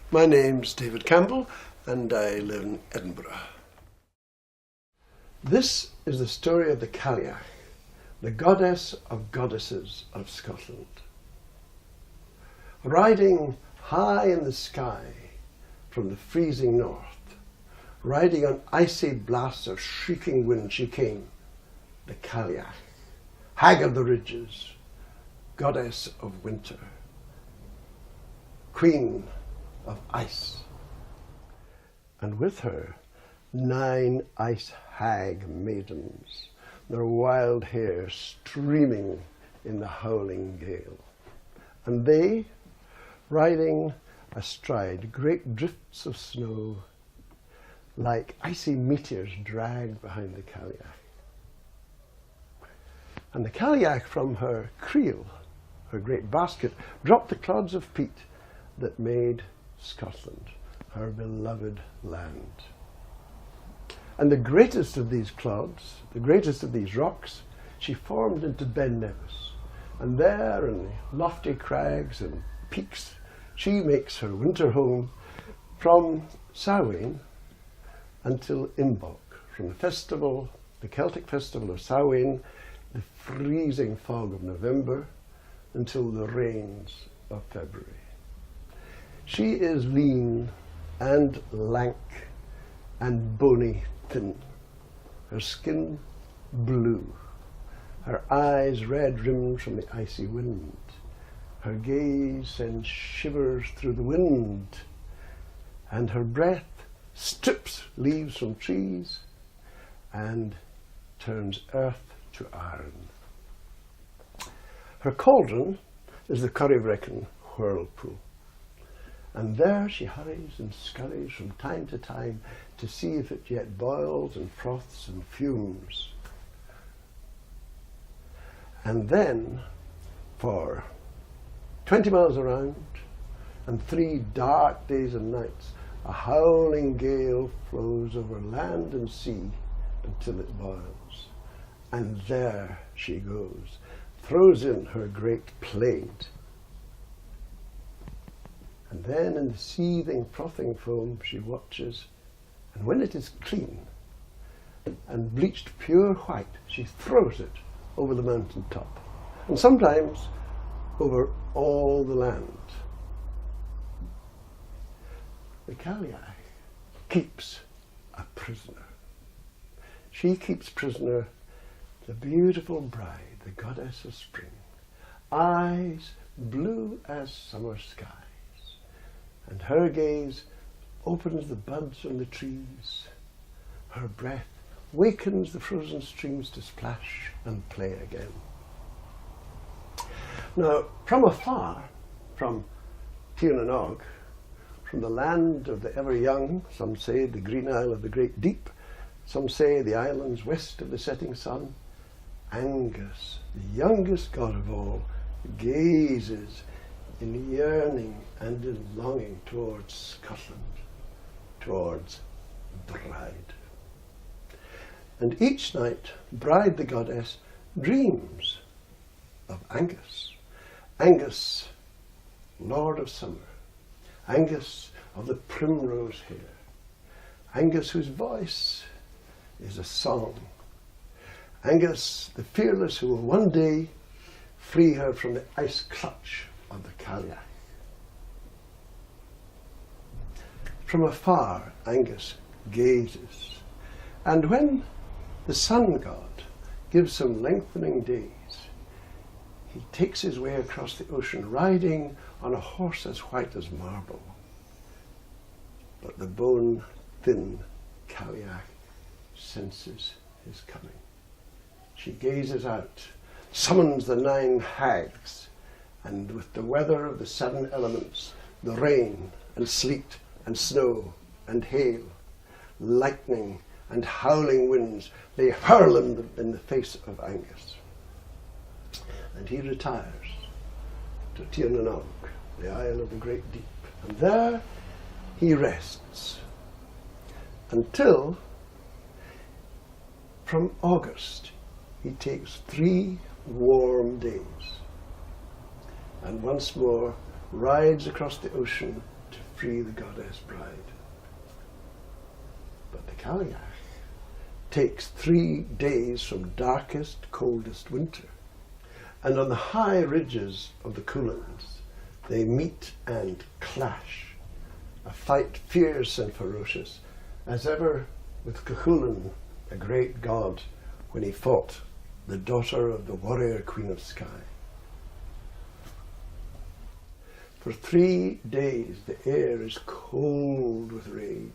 My name's David Campbell and I live in Edinburgh. This is the story of the Cailleach, the goddess of goddesses of Scotland. Riding high in the sky from the freezing north, riding on icy blasts of shrieking wind, she came, the Cailleach, hag of the ridges, goddess of winter, queen of ice, and with her 9 ice hag maidens, their wild hair streaming in the howling gale. And they, riding astride great drifts of snow, like icy meteors dragged behind the Cailleach. And the Cailleach from her creel, her great basket, dropped the clods of peat that made Scotland, her beloved land. And the greatest of these clods, the greatest of these rocks, she formed into Ben Nevis. And there in the lofty crags and peaks, she makes her winter home from Samhuinn until Imbolc, from the festival, the Celtic festival of Samhuinn, the freezing fog of November, until the rains of February. She is lean and lank and bony thin, her skin blue, her eyes red-rimmed from the icy wind. Her gaze sends shivers through the wind, and her breath strips leaves from trees and turns earth to iron. Her cauldron is the Corryvreckan Whirlpool. And there she hurries and scurries from time to time to see if it yet boils and froths and fumes. And then, for 20 miles around, and 3 dark days and nights, a howling gale flows over land and sea until it boils. And there she goes, throws in her great plaid. And then in the seething, frothing foam she watches, and when it is clean and bleached pure white, she throws it over the mountain top, and sometimes over all the land. The Cailleach keeps a prisoner. She keeps prisoner the beautiful bride, the goddess of spring, eyes blue as summer skies. And her gaze opens the buds on the trees. Her breath wakens the frozen streams to splash and play again. Now, from afar, from Cuillins, from the land of the ever-young, some say the green isle of the great deep, some say the islands west of the setting sun, Angus, the youngest god of all, gazes in yearning and in longing towards Scotland, towards Bride. And each night, Bride the goddess dreams of Angus. Angus, Lord of Summer. Angus of the primrose hair. Angus whose voice is a song. Angus, the fearless, who will one day free her from the ice clutch of the Cailleach. From afar, Angus gazes, and when the sun god gives him lengthening days, he takes his way across the ocean, riding on a horse as white as marble. But the bone-thin Cailleach senses his coming. She gazes out, summons the 9 hags, and with the weather of the 7 elements, the rain and sleet and snow and hail, lightning and howling winds, they hurl in the face of Angus. And he retires to Cuillins, the isle of the great deep, and there he rests until, from August, he takes 3 warm days and once more rides across the ocean to free the goddess bride. But the Cailleach takes 3 days from darkest, coldest winter, and on the high ridges of the Cuillins they meet and clash, a fight fierce and ferocious, as ever with Cuillin, a great god, when he fought the daughter of the warrior queen of sky. For 3 days the air is cold with rage.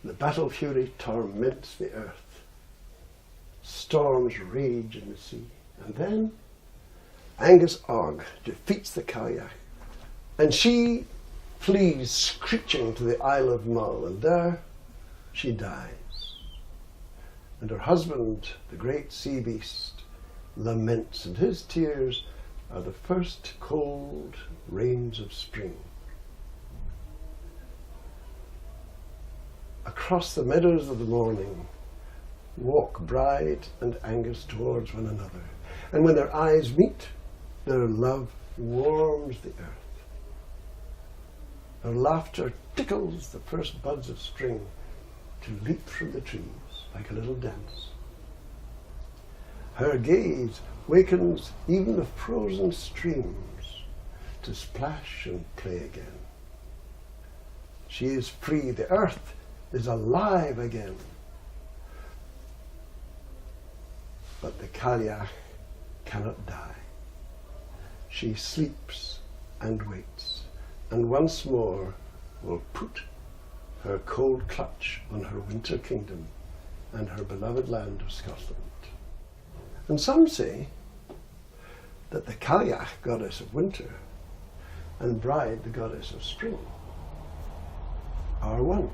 The battle fury torments the earth. Storms rage in the sea. And then Angus Og defeats the Cailleach, and she flees screeching to the Isle of Mull, and there she dies. And her husband, the great sea beast, laments, and his tears are the first cold rains of spring. Across the meadows of the morning walk Bride and Angus towards one another, and when their eyes meet, their love warms the earth. Her laughter tickles the first buds of spring to leap from the trees like a little dance. Her gaze wakens even the frozen streams to splash and play again. She is free, the earth is alive again. But the Cailleach cannot die. She sleeps and waits, and once more will put her cold clutch on her winter kingdom and her beloved land of Scotland. And some say that the Cailleach, goddess of winter, and Bride, the goddess of spring, are one.